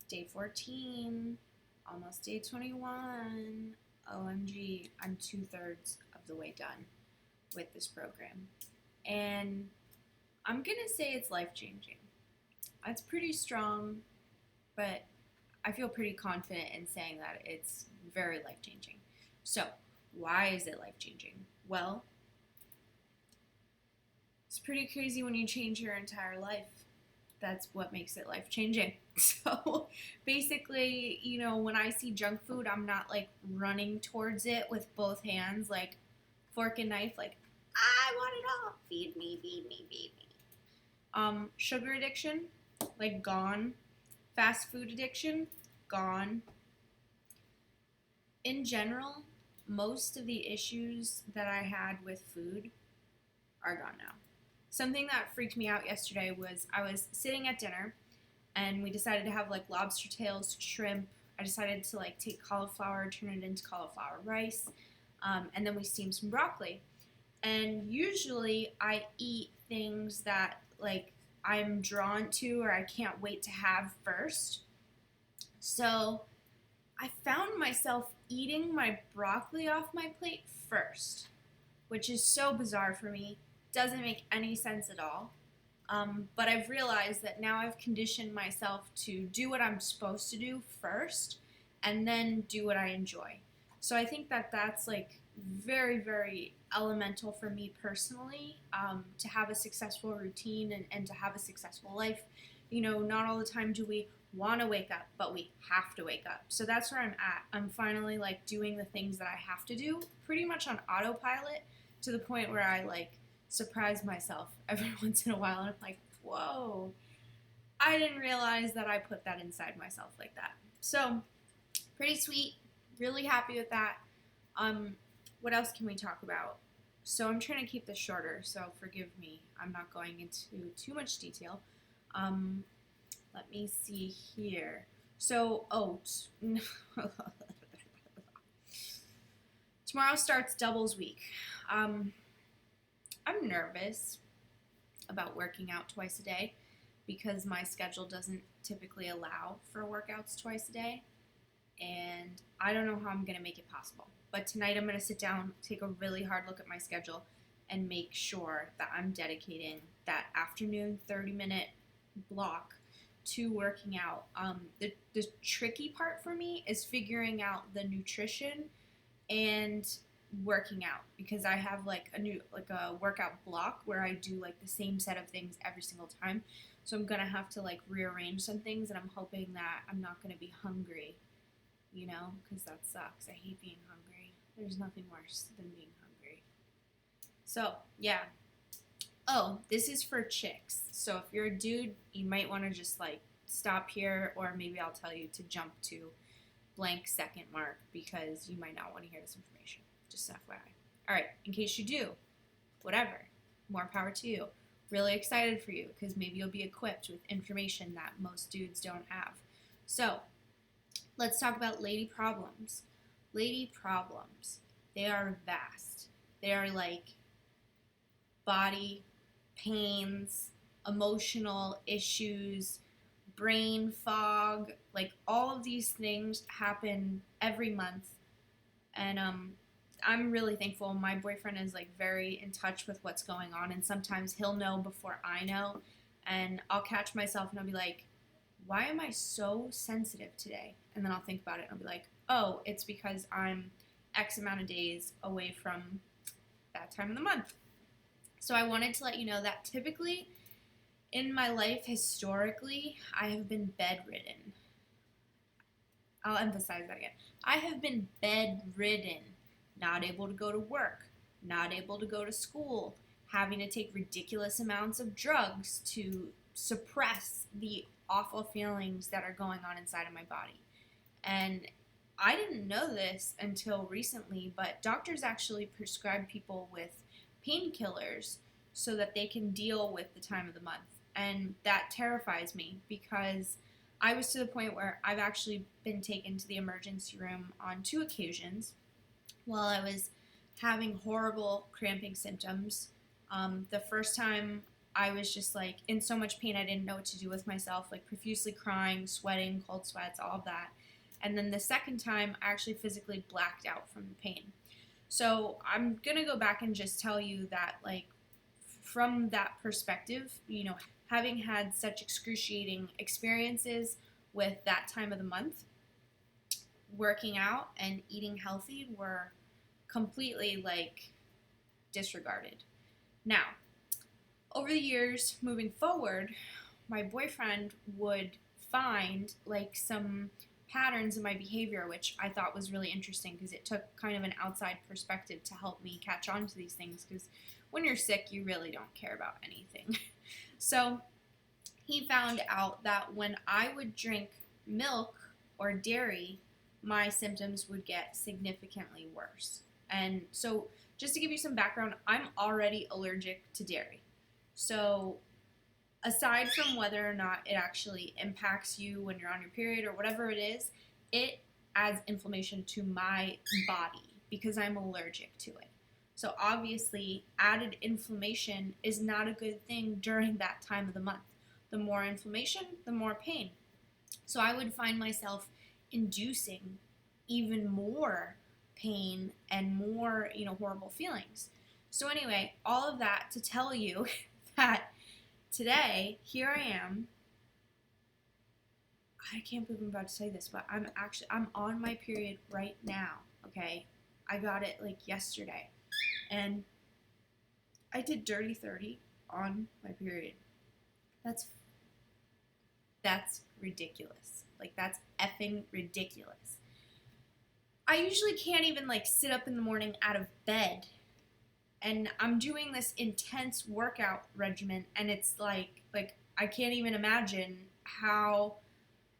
Day 14, almost day 21. OMG, I'm 2/3 of the way done with this program. And I'm going to say it's life changing. It's pretty strong, but I feel pretty confident in saying that it's very life changing. So, why is it life changing? Well, it's pretty crazy when you change your entire life. That's what makes it life changing. So basically, when I see junk food, I'm not like running towards it with both hands, like fork and knife, like, I want it all. Feed me, feed me, feed me. Sugar addiction, like gone. Fast food addiction, gone. In general, most of the issues that I had with food are gone now. Something that freaked me out yesterday was I was sitting at dinner and we decided to have like lobster tails, shrimp. I decided to like take cauliflower, turn it into cauliflower rice, and then we steamed some broccoli. And usually I eat things that like I'm drawn to or I can't wait to have first. So I found myself eating my broccoli off my plate first, which is so bizarre for me. Doesn't make any sense at all. But I've realized that now I've conditioned myself to do what I'm supposed to do first and then do what I enjoy. So I think that that's like very, very elemental for me personally, to have a successful routine and to have a successful life. Not all the time do we want to wake up, but we have to wake up. So that's where I'm at. I'm finally like doing the things that I have to do pretty much on autopilot to the point where I like surprise myself every once in a while and I'm like, whoa, I didn't realize that I put that inside myself like that. So pretty sweet, really happy with that. What else can we talk about? So I'm trying to keep this shorter, so forgive me. I'm not going into too much detail. Let me see here. So, tomorrow starts doubles week. I'm nervous about working out twice a day because my schedule doesn't typically allow for workouts twice a day. And I don't know how I'm going to make it possible. But tonight I'm going to sit down, take a really hard look at my schedule, and make sure that I'm dedicating that afternoon 30-minute block to working out. The tricky part for me is figuring out the nutrition and working out because I have like a workout block where I do like the same set of things every single time. So I'm gonna have to like rearrange some things, and I'm hoping that I'm not gonna be hungry, because that sucks. I hate being hungry. There's nothing worse than being hungry. So yeah. Oh, this is for chicks. So if you're a dude, you might want to just like stop here, or maybe I'll tell you to jump to blank second mark because you might not want to hear this information. Just FYI. All right, in case you do, whatever, more power to you. Really excited for you because maybe you'll be equipped with information that most dudes don't have. So let's talk about lady problems. Lady problems, they are vast. They are like body pains, emotional issues, brain fog, like all of these things happen every month. And I'm really thankful. My boyfriend is like very in touch with what's going on, and sometimes he'll know before I know, and I'll catch myself and I'll be like, why am I so sensitive today? And then I'll think about it and I'll be like, oh, it's because I'm X amount of days away from that time of the month. So I wanted to let you know that typically in my life, historically, I have been bedridden. I'll emphasize that again. I have been bedridden, not able to go to work, not able to go to school, having to take ridiculous amounts of drugs to suppress the awful feelings that are going on inside of my body. And I didn't know this until recently, but doctors actually prescribe people with painkillers so that they can deal with the time of the month. And that terrifies me because I was to the point where I've actually been taken to the emergency room on 2 occasions while I was having horrible cramping symptoms. The first time I was just like in so much pain I didn't know what to do with myself, like profusely crying, sweating, cold sweats, all of that. And then the second time I actually physically blacked out from the pain. So I'm going to go back and just tell you that, like, from that perspective, having had such excruciating experiences with that time of the month, working out and eating healthy were completely, like, disregarded. Now, over the years, moving forward, my boyfriend would find, like, some patterns in my behavior, which I thought was really interesting because it took kind of an outside perspective to help me catch on to these things, because when you're sick, you really don't care about anything. So he found out that when I would drink milk or dairy, my symptoms would get significantly worse. And so, just to give you some background, I'm already allergic to dairy. So, aside from whether or not it actually impacts you when you're on your period or whatever it is, it adds inflammation to my body because I'm allergic to it. So obviously, added inflammation is not a good thing during that time of the month. The more inflammation, the more pain. So I would find myself inducing even more pain and more, horrible feelings. So anyway, all of that to tell you that today, here I am. I can't believe I'm about to say this, but I'm on my period right now, okay? I got it like yesterday. And I did dirty 30 on my period. That's ridiculous. Like, that's effing ridiculous. I usually can't even, like, sit up in the morning out of bed, and I'm doing this intense workout regimen, and it's like I can't even imagine how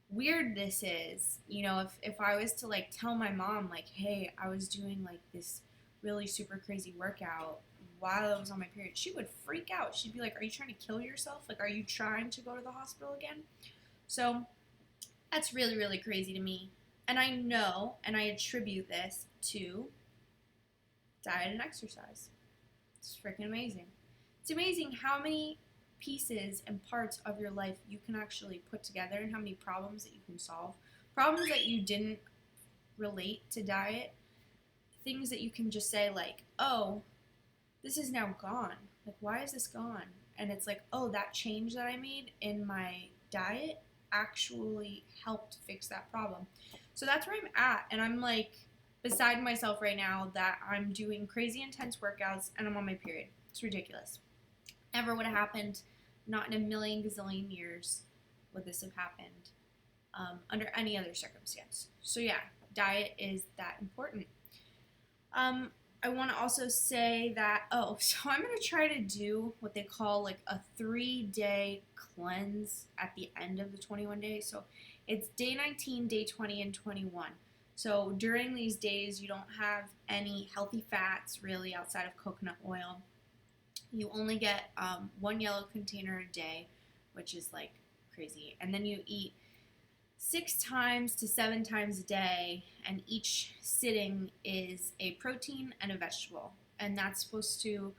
weird this is. If I was to, like, tell my mom, like, hey, I was doing, like, this really super crazy workout while I was on my period, she would freak out. She'd be like, are you trying to kill yourself? Like, are you trying to go to the hospital again? So that's really, really crazy to me. And I know, and I attribute this to diet and exercise. It's freaking amazing. It's amazing how many pieces and parts of your life you can actually put together and how many problems that you can solve. Problems that you didn't relate to diet. Things that you can just say, like, oh, this is now gone. Like, why is this gone? And it's like, oh, that change that I made in my diet actually helped fix that problem. So that's where I'm at. And I'm, like, beside myself right now that I'm doing crazy intense workouts and I'm on my period. It's ridiculous. Never would have happened. Not in a million gazillion years would this have happened under any other circumstance. So yeah, diet is that important. I want to also say that, so I'm going to try to do what they call, like, a 3-day cleanse at the end of the 21 days. So it's day 19, day 20, and 21. So during these days, you don't have any healthy fats really outside of coconut oil. You only get one yellow container a day, which is, like, crazy. And then you eat 6 times to 7 times a day, and each sitting is a protein and a vegetable. And that's supposed to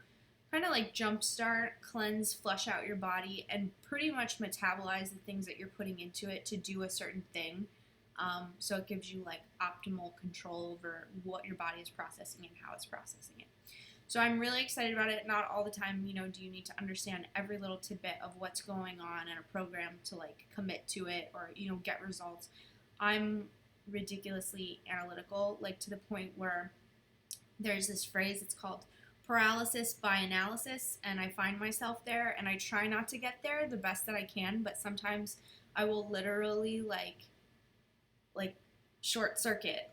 kind of, like, jumpstart, cleanse, flush out your body, and pretty much metabolize the things that you're putting into it to do a certain thing. So it gives you, like, optimal control over what your body is processing and how it's processing it. So I'm really excited about it. Not all the time, do you need to understand every little tidbit of what's going on in a program to, like, commit to it or, get results. I'm ridiculously analytical, like, to the point where there's this phrase, it's called paralysis by analysis, and I find myself there, and I try not to get there the best that I can, but sometimes I will literally, like short circuit,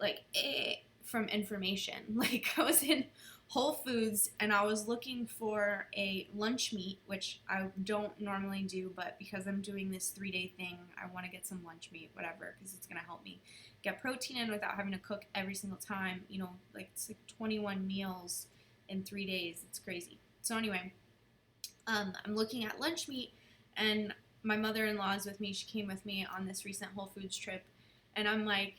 from information. Like, I was in Whole Foods and I was looking for a lunch meat, which I don't normally do, but because I'm doing this 3-day thing, I want to get some lunch meat, whatever, because it's going to help me get protein in without having to cook every single time. It's like 21 meals in 3 days. It's crazy. So anyway, I'm looking at lunch meat, and my mother-in-law is with me. She came with me on this recent Whole Foods trip, and I'm like,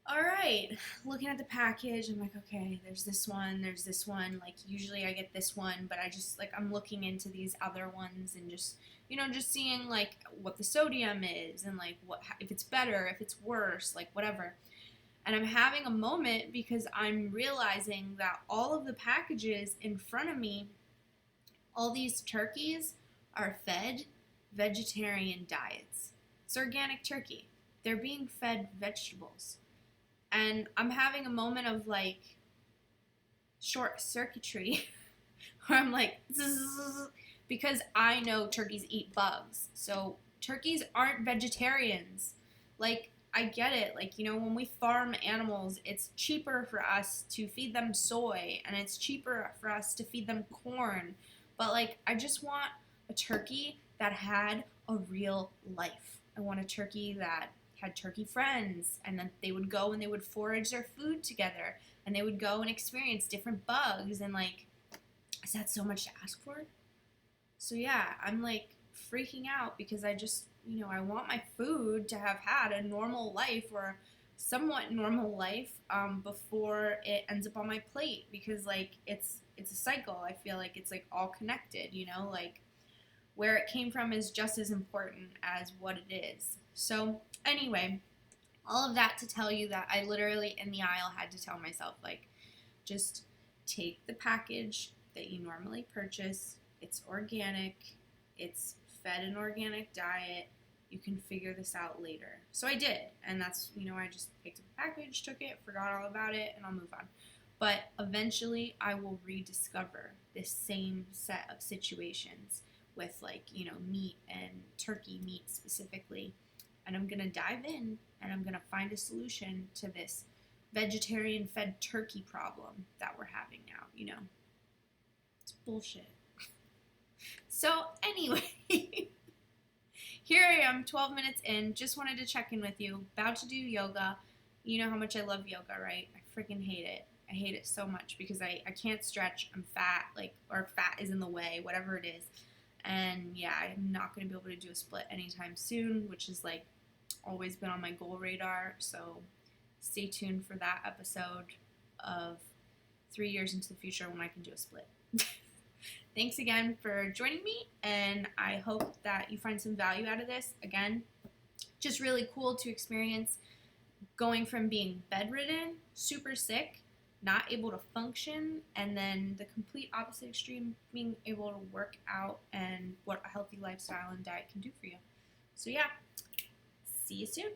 All right, looking at the package, I'm like, okay, there's this one, there's this one. Like, usually I get this one, but I just, like, I'm looking into these other ones and just, just seeing, like, what the sodium is and, like, if it's better, if it's worse, like, whatever. And I'm having a moment because I'm realizing that all of the packages in front of me, all these turkeys are fed vegetarian diets. It's organic turkey. They're being fed vegetables. And I'm having a moment of like short circuitry where I'm like, zzz, because I know turkeys eat bugs. So turkeys aren't vegetarians. Like, I get it. Like, when we farm animals, it's cheaper for us to feed them soy and it's cheaper for us to feed them corn. But, like, I just want a turkey that had a real life. I want a turkey that had turkey friends and then they would go and they would forage their food together and they would go and experience different bugs and, like, is that so much to ask for? So yeah, I'm like freaking out because I just, I want my food to have had a normal life or somewhat normal life before it ends up on my plate because like it's a cycle. I feel like it's like all connected, like where it came from is just as important as what it is. So anyway, all of that to tell you that I literally in the aisle had to tell myself like just take the package that you normally purchase. It's organic. It's fed an organic diet. You can figure this out later. So I did. And that's, I just picked up the package, took it, forgot all about it, and I'll move on. But eventually I will rediscover this same set of situations with like, meat and turkey meat specifically. And I'm going to dive in and I'm going to find a solution to this vegetarian fed turkey problem that we're having now. It's bullshit. So, anyway, here I am, 12 minutes in. Just wanted to check in with you. About to do yoga. You know how much I love yoga, right? I freaking hate it. I hate it so much because I can't stretch. I'm fat, or fat is in the way, whatever it is. And yeah, I'm not going to be able to do a split anytime soon, which is like always been on my goal radar. So stay tuned for that episode of 3 years into the future when I can do a split. Thanks again for joining me, and I hope that you find some value out of this. Again, just really cool to experience going from being bedridden, super sick, not able to function, and then the complete opposite extreme, being able to work out and what a healthy lifestyle and diet can do for you. So yeah, see you soon.